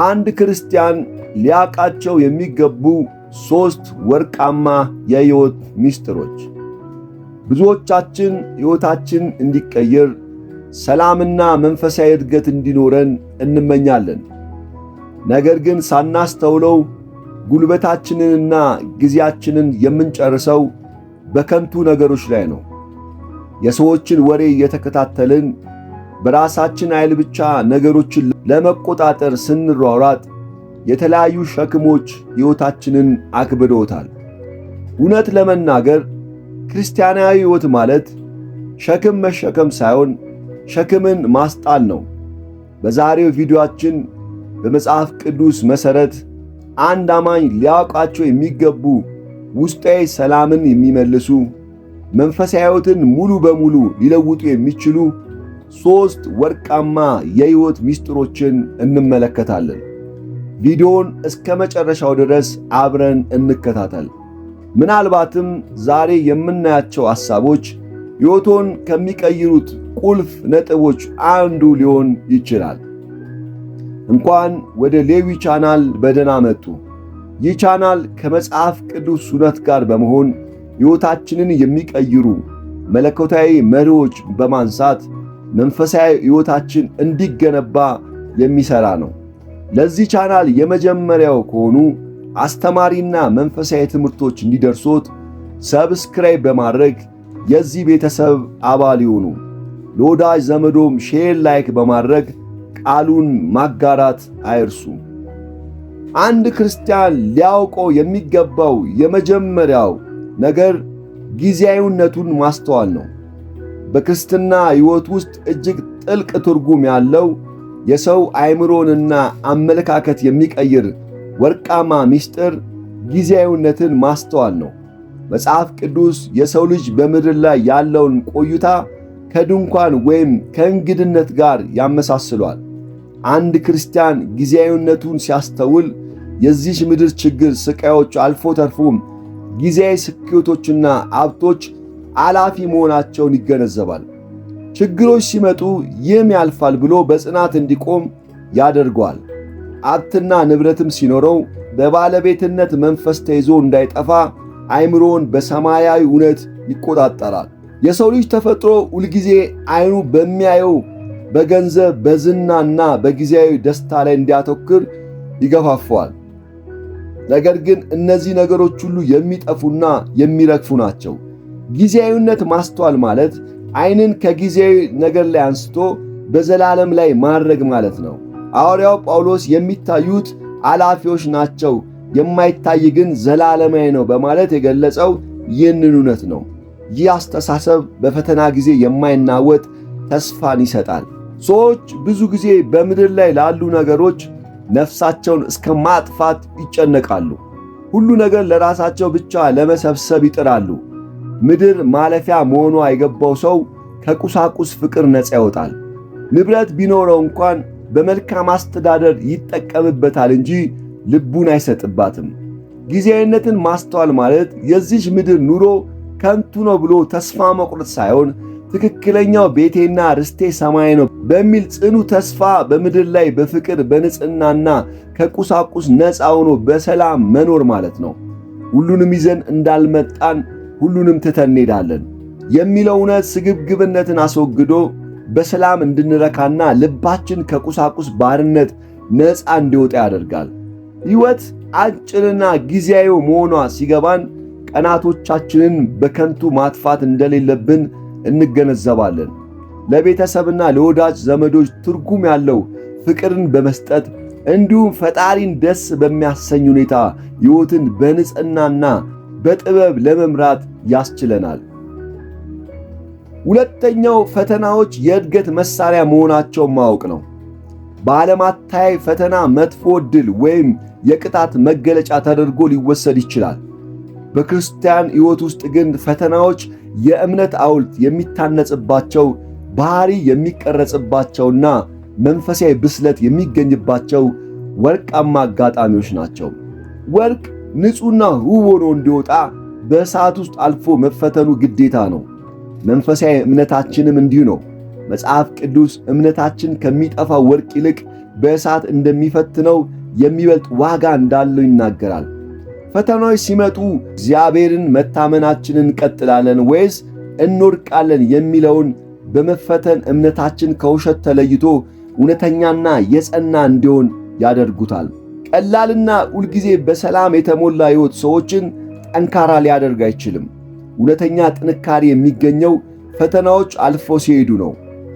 አንድ ክርስቲያን ሊያውቃቸው የሚገቡ 3 ወርቃማ የሕይወት ምስጢሮች። ብዙዎቻችን ሕይወታችን እንዲቀየር፣ ሰላምና መንፈሳዊ እድገት እንዲኖረን እንመኛለን። ነገር ግን ሳናስተውለው ጉልበታችንንና ጊዜያችንን የምንጨርሰው በከንቱ ነገሮች ላይ ነው። የሰዎችን ወሬ እየተከታተልን በራሳችን ኃይል ብቻ ነገሮችን ለመቆጣጠር ስንሯሯጥ የተለያዩ ሸክሞች ሕይወታችንን አክብደውታል። እውነት ለመናገር ክርስቲያናዊ ሕይወት ማለት ሸክም መሸከም ሳይሆን ሸክምን ማስጣል ነው። በዛሬው ቪዲዮአችን በመጽሐፍ ቅዱስ መሠረት አንድ አማኝ ሊያውቃቸው የሚገቡ ውስጣዊ ሰላምን የሚመልሱ መንፈሳዊ ሕይወትን ሙሉ በሙሉ ሊለውጡ የሚችሉ 3 ወርቃማ የሕይወት ምስጢሮችን እንመለከታለን። ቪዲዮውን እስከ መጨረሻው ድረስ አብረን እንከታተል። ምናልባትም ዛሬ የምናያቸው ሐሳቦች ሕይወቶን ከሚቀይሩት ቁልፍ ነጥቦች አንዱ ሊሆን ይችላል። እንኳን ወደ ሌዊ ቻናል በደህና መጡ። ይህ ቻናል ከመጽሐፍ ቅዱስ እውነት ጋር በመሆን ሕይወታችንን የሚቀይሩ መለኮታዊ መሪዎች በማንሳት መንፈሳዊ ሕይወታችን እንዲገነባ የሚሠራ ነው። ለዚህ ቻናል የመጀመሪያው ከሆኑ አስተማሪና መንፈሳዊ ትምህርቶች እንዲደርሶት ሰብስክራይብ በማድረግ የዚህ ቤተሰብ አባል ይሁኑ። ለወዳጅ ዘመዶም ሼር፣ ላይክ በማድረግ ቃሉን ማጋራት አይርሱ። አንድ ክርስቲያን ሊያውቀው የሚገባው የመጀመሪያው ነገር ጊዜያዊነቱን ማስተዋል ነው። በክርስትና ሕይወት ውስጥ እጅግ ጥልቅ ትርጉም ያለው የሰው አእምሮንና አመለካከት የሚቀይር ወርቃማ ምስጢር ጊዜያዊነትን ማስተዋል ነው። መጽሐፍ ቅዱስ የሰው ልጅ በምድር ላይ ያለውን ቆይታ ከድንኳን ወይም ከእንግድነት ጋር ያመሳስሏል። አንድ ክርስቲያን ጊዜያዊነቱን ሲያስተውል የዚህች ምድር ችግር፣ ስቃዮች፣ አልፎ ተርፎም ጊዜያዊ ስኬቶችና ሀብቶች አላፊ መሆናቸውን ይገነዘባል። ችግሮች ሲመጡ ይህም ያልፋል ብሎ በጽናት እንዲቆም ያደርገዋል። ሀብትና ንብረትም ሲኖረው በባለቤትነት መንፈስ ተይዞ እንዳይጠፋ አእምሮውን በሰማያዊ እውነት ይቆጣጠራል። የሰው ልጅ ተፈጥሮ ሁልጊዜ ዓይኑ በሚያየው በገንዘብ በዝናና በጊዜያዊ ደስታ ላይ እንዲያተኩር ይገፋፈዋል። ነገር ግን እነዚህ ነገሮች ሁሉ የሚጠፉና የሚረግፉ ናቸው። ጊዜያዊነት ማስተዋል ማለት ዓይንን ከጊዜያዊ ነገር ላይ አንስቶ በዘላለም ላይ ማድረግ ማለት ነው። ሐዋርያው ጳውሎስ የሚታዩት አላፊዎች ናቸው፣ የማይታይ ግን ዘላለማዊ ነው በማለት የገለጸው ይህንን እውነት ነው። ይህ አስተሳሰብ በፈተና ጊዜ የማይናወጥ ተስፋን ይሰጣል። ሰዎች ብዙ ጊዜ በምድር ላይ ላሉ ነገሮች ነፍሳቸውን እስከ ማጥፋት ይጨነቃሉ። ሁሉ ነገር ለራሳቸው ብቻ ለመሰብሰብ ይጥራሉ። ምድር ማለፊያ መሆኗ የገባው ሰው ከቁሳቁስ ፍቅር ነፃ ይወጣል። ንብረት ቢኖረው እንኳን በመልካም አስተዳደር ይጠቀምበታል እንጂ ልቡን አይሰጥባትም። ጊዜያዊነትን ማስተዋል ማለት የዚች ምድር ኑሮ ከንቱ ነው ብሎ ተስፋ መቁረጥ ሳይሆን ትክክለኛው ቤቴና ርስቴ ሰማይ ነው በሚል ጽኑ ተስፋ በምድር ላይ በፍቅር በንጽህናና ከቁሳቁስ ነፃ ሆኖ በሰላም መኖር ማለት ነው። ሁሉንም ይዘን እንዳልመጣን ሁሉንም ትተን እንሄዳለን የሚለው እውነት ስግብግብነትን አስወግዶ በሰላም እንድንረካና ልባችን ከቁሳቁስ ባርነት ነፃ እንዲወጣ ያደርጋል። ሕይወት አጭርና ጊዜያዊ መሆኗ ሲገባን ቀናቶቻችንን በከንቱ ማጥፋት እንደሌለብን እንገነዘባለን። ለቤተሰብና ለወዳጅ ዘመዶች ትርጉም ያለው ፍቅርን በመስጠት እንዲሁም ፈጣሪን ደስ በሚያሰኝ ሁኔታ ሕይወትን በንጽህናና በጥበብ ለመምራት ያስችለናል። ሁለተኛው ፈተናዎች የእድገት መሳሪያ መሆናቸውን ማወቅ ነው። ባለማታይ ፈተና መጥፎ ዕድል ወይም የቅጣት መገለጫ ተደርጎ ሊወሰድ ይችላል። በክርስቲያን ሕይወት ውስጥ ግን ፈተናዎች የእምነት ሐውልት የሚታነጽባቸው፣ ባህሪ የሚቀረጽባቸውና መንፈሳዊ ብስለት የሚገኝባቸው ወርቃማ አጋጣሚዎች ናቸው። ወርቅ ንጹሕና ውብ ሆኖ እንዲወጣ በእሳት ውስጥ አልፎ መፈተኑ ግዴታ ነው። መንፈሳዊ እምነታችንም እንዲሁ ነው። መጽሐፍ ቅዱስ እምነታችን ከሚጠፋው ወርቅ ይልቅ በእሳት እንደሚፈትነው የሚበልጥ ዋጋ እንዳለው ይናገራል። ፈተናዎች ሲመጡ እግዚአብሔርን መታመናችንን እንቀጥላለን ወይስ እንወድቃለን የሚለውን በመፈተን እምነታችን ከውሸት ተለይቶ እውነተኛና የጸና እንዲሆን ያደርጉታል። ቀላልና ሁልጊዜ በሰላም የተሞላ ሕይወት ሰዎችን ጠንካራ ሊያደርግ አይችልም። እውነተኛ ጥንካሬ የሚገኘው ፈተናዎች አልፈው ሲሄዱ ነው።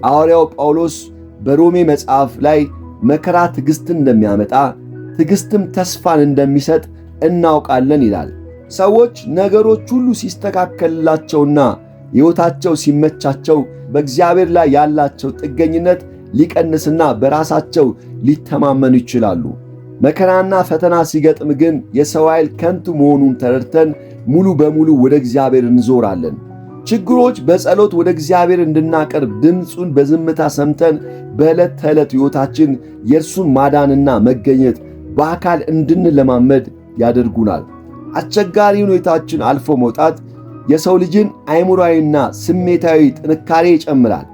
ሐዋርያው ጳውሎስ በሮሜ መጽሐፍ ላይ መከራ ትዕግሥትን እንደሚያመጣ ትዕግሥትም ተስፋን እንደሚሰጥ እናውቃለን ይላል። ሰዎች ነገሮች ሁሉ ሲስተካከልላቸውና ሕይወታቸው ሲመቻቸው በእግዚአብሔር ላይ ያላቸው ጥገኝነት ሊቀንስና በራሳቸው ሊተማመኑ ይችላሉ። መከራና ፈተና ሲገጥም ግን የሰው ኃይል ከንቱ መሆኑን ተረድተን ሙሉ በሙሉ ወደ እግዚአብሔር እንዞራለን። ችግሮች በጸሎት ወደ እግዚአብሔር እንድናቀርብ ድምፁን በዝምታ ሰምተን በዕለት ተዕለት ሕይወታችን የእርሱን ማዳንና መገኘት በአካል እንድንለማመድ ያደርጉናል። አስቸጋሪ ሁኔታችን አልፎ መውጣት የሰው ልጅን አእምሮአዊና ስሜታዊ ጥንካሬ ይጨምራል።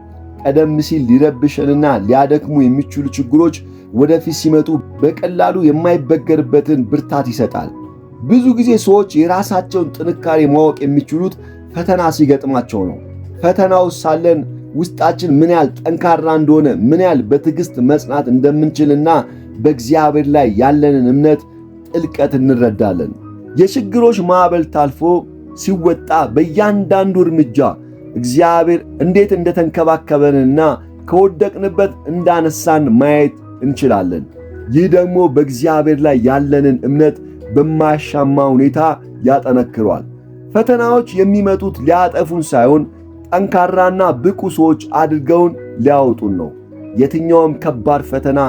ቀደም ሲል ሊረብሸንና ሊያደክሙ የሚችሉ ችግሮች ወደፊት ሲመጡ በቀላሉ የማይበገርበትን ብርታት ይሰጣል። ብዙ ጊዜ ሰዎች የራሳቸውን ጥንካሬ ማወቅ የሚችሉት ፈተና ሲገጥማቸው ነው። ፈተናው ሳለን ውስጣችን ምን ያህል ጠንካራ እንደሆነ፣ ምን ያህል በትዕግሥት መጽናት እንደምንችልና በእግዚአብሔር ላይ ያለንን እምነት ጥልቀት እንረዳለን። የችግሮች ማዕበል ታልፎ ሲወጣ በእያንዳንዱ እርምጃ እግዚአብሔር እንዴት እንደተንከባከበንና ከወደቅንበት እንዳነሳን ማየት እንችላለን። ይህ ደግሞ በእግዚአብሔር ላይ ያለንን እምነት በማያሻማ ሁኔታ ያጠነክሯል። ፈተናዎች የሚመጡት ሊያጠፉን ሳይሆን ጠንካራና ብቁ ሰዎች አድርገውን ሊያወጡን ነው። የትኛውም ከባድ ፈተና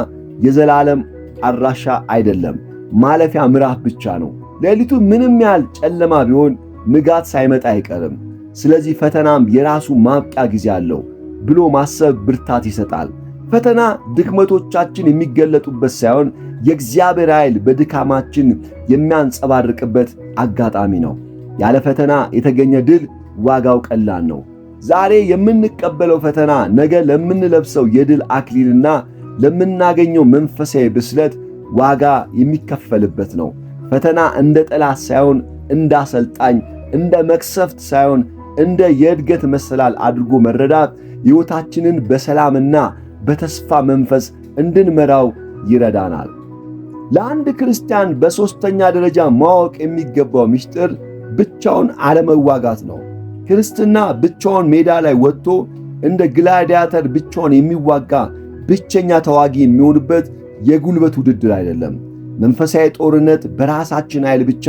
የዘላለም አድራሻ አይደለም፣ ማለፊያ ምዕራፍ ብቻ ነው። ሌሊቱ ምንም ያህል ጨለማ ቢሆን ንጋት ሳይመጣ አይቀርም። ስለዚህ ፈተናም የራሱ ማብቂያ ጊዜ አለው ብሎ ማሰብ ብርታት ይሰጣል። ፈተና ድክመቶቻችን የሚገለጡበት ሳይሆን የእግዚአብሔር ኃይል በድካማችን የሚያንጸባርቅበት አጋጣሚ ነው። ያለ ፈተና የተገኘ ድል ዋጋው ቀላል ነው። ዛሬ የምንቀበለው ፈተና ነገ ለምንለብሰው የድል አክሊልና ለምናገኘው መንፈሳዊ ብስለት ዋጋ የሚከፈልበት ነው። ፈተና እንደ ጠላት ሳይሆን እንደ አሰልጣኝ፣ እንደ መክሰፍት ሳይሆን እንደ የእድገት መሰላል አድርጎ መረዳት ሕይወታችንን በሰላምና በተስፋ መንፈስ እንድንመራው ይረዳናል። ለአንድ ክርስቲያን በሦስተኛ ደረጃ ማወቅ የሚገባው ምስጢር ብቻውን አለመዋጋት ነው። ክርስትና ብቻውን ሜዳ ላይ ወጥቶ እንደ ግላዲያተር ብቻውን የሚዋጋ ብቸኛ ተዋጊ የሚሆንበት የጉልበት ውድድር አይደለም። መንፈሳዊ ጦርነት በራሳችን ኃይል ብቻ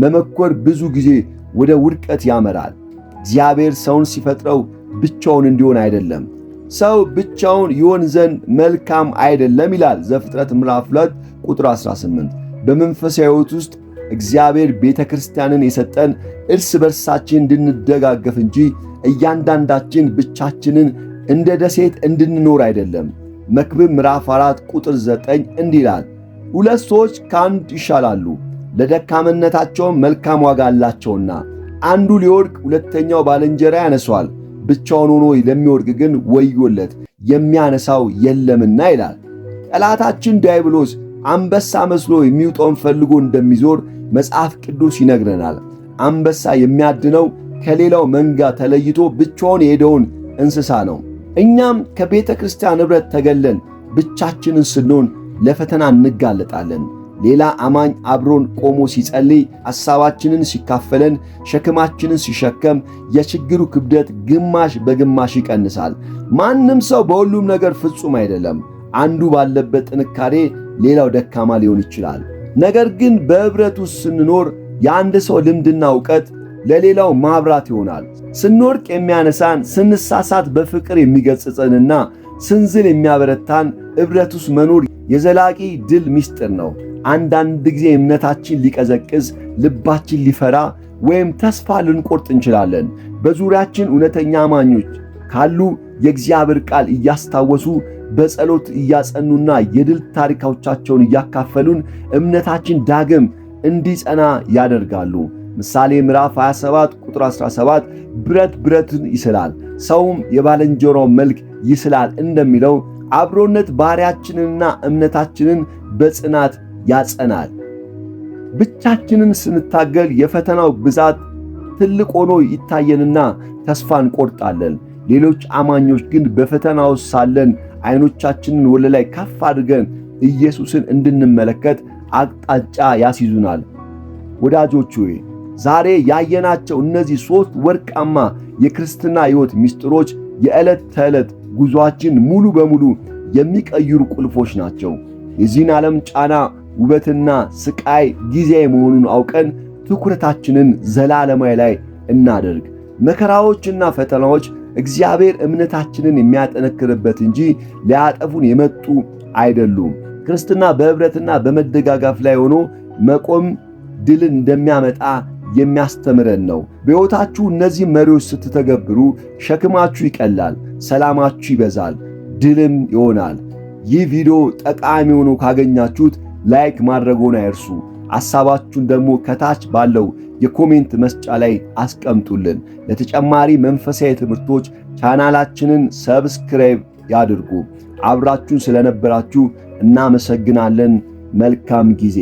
መመኮር ብዙ ጊዜ ወደ ውድቀት ያመራል። እግዚአብሔር ሰውን ሲፈጥረው ብቻውን እንዲሆን አይደለም። ሰው ብቻውን ይሆን ዘንድ መልካም አይደለም ይላል ዘፍጥረት ምዕራፍ 2 ቁጥር 18። በመንፈሳዊ ሕይወት ውስጥ እግዚአብሔር ቤተ ክርስቲያንን የሰጠን እርስ በርሳችን እንድንደጋገፍ እንጂ እያንዳንዳችን ብቻችንን እንደ ደሴት እንድንኖር አይደለም። መክብብ ምዕራፍ 4 ቁጥር 9 እንዲህ ይላል፣ ሁለት ሰዎች ከአንድ ይሻላሉ፣ ለደካምነታቸውም መልካም ዋጋ አላቸውና። አንዱ ሊወድቅ ሁለተኛው ባልንጀራ ያነሷል፣ ብቻውን ሆኖ ለሚወድቅ ግን ወዮለት፣ የሚያነሳው የለምና ይላል። ጠላታችን ዲያብሎስ አንበሳ መስሎ የሚውጠውን ፈልጎ እንደሚዞር መጽሐፍ ቅዱስ ይነግረናል። አንበሳ የሚያድነው ከሌላው መንጋ ተለይቶ ብቻውን የሄደውን እንስሳ ነው። እኛም ከቤተ ክርስቲያን ኅብረት ተገለን ብቻችንን ስንሆን ለፈተና እንጋለጣለን። ሌላ አማኝ አብሮን ቆሞ ሲጸልይ፣ ሐሳባችንን ሲካፈለን፣ ሸክማችንን ሲሸከም የችግሩ ክብደት ግማሽ በግማሽ ይቀንሳል። ማንም ሰው በሁሉም ነገር ፍጹም አይደለም። አንዱ ባለበት ጥንካሬ ሌላው ደካማ ሊሆን ይችላል። ነገር ግን በኅብረት ውስጥ ስንኖር የአንድ ሰው ልምድና ዕውቀት ለሌላው ማብራት ይሆናል። ስንወድቅ የሚያነሳን፣ ስንሳሳት በፍቅር የሚገሥጸንና ስንዝል የሚያበረታን ኅብረት ውስጥ መኖር የዘላቂ ድል ምስጢር ነው። አንዳንድ ጊዜ እምነታችን ሊቀዘቅዝ፣ ልባችን ሊፈራ ወይም ተስፋ ልንቆርጥ እንችላለን። በዙሪያችን እውነተኛ አማኞች ካሉ የእግዚአብሔር ቃል እያስታወሱ በጸሎት እያጸኑና የድል ታሪኮቻቸውን እያካፈሉን እምነታችን ዳግም እንዲጸና ያደርጋሉ። ምሳሌ ምዕራፍ 27 ቁጥር 17 ብረት ብረትን ይስላል፣ ሰውም የባልንጀራውን መልክ ይስላል እንደሚለው አብሮነት ባሕርያችንንና እምነታችንን በጽናት ያጸናል። ብቻችንን ስንታገል የፈተናው ብዛት ትልቅ ሆኖ ይታየንና ተስፋ እንቆርጣለን። ሌሎች አማኞች ግን በፈተናው ሳለን ዓይኖቻችንን ወደ ላይ ከፍ አድርገን ኢየሱስን እንድንመለከት አቅጣጫ ያስይዙናል። ወዳጆች ሆይ ዛሬ ያየናቸው እነዚህ 3 ወርቃማ የክርስትና ሕይወት ምስጢሮች የዕለት ተዕለት ጉዞአችን ሙሉ በሙሉ የሚቀይሩ ቁልፎች ናቸው። የዚህን ዓለም ጫና፣ ውበትና ስቃይ ጊዜያዊ መሆኑን አውቀን ትኩረታችንን ዘላለማዊ ላይ እናደርግ። መከራዎችና ፈተናዎች እግዚአብሔር እምነታችንን የሚያጠነክርበት እንጂ ሊያጠፉን የመጡ አይደሉም። ክርስትና በኅብረትና በመደጋጋፍ ላይ ሆኖ መቆም ድልን እንደሚያመጣ የሚያስተምረን ነው። በሕይወታችሁ እነዚህ መሪዎች ስትተገብሩ ሸክማችሁ ይቀላል፣ ሰላማችሁ ይበዛል፣ ድልም ይሆናል። ይህ ቪዲዮ ጠቃሚ ሆኖ ካገኛችሁት ላይክ ማድረግዎን አይርሱ። ሐሳባችሁን ደግሞ ከታች ባለው የኮሜንት መስጫ ላይ አስቀምጡልን። ለተጨማሪ መንፈሳዊ ትምህርቶች ቻናላችንን ሰብስክራይብ ያድርጉ። አብራችሁን ስለነበራችሁ እናመሰግናለን። መልካም ጊዜ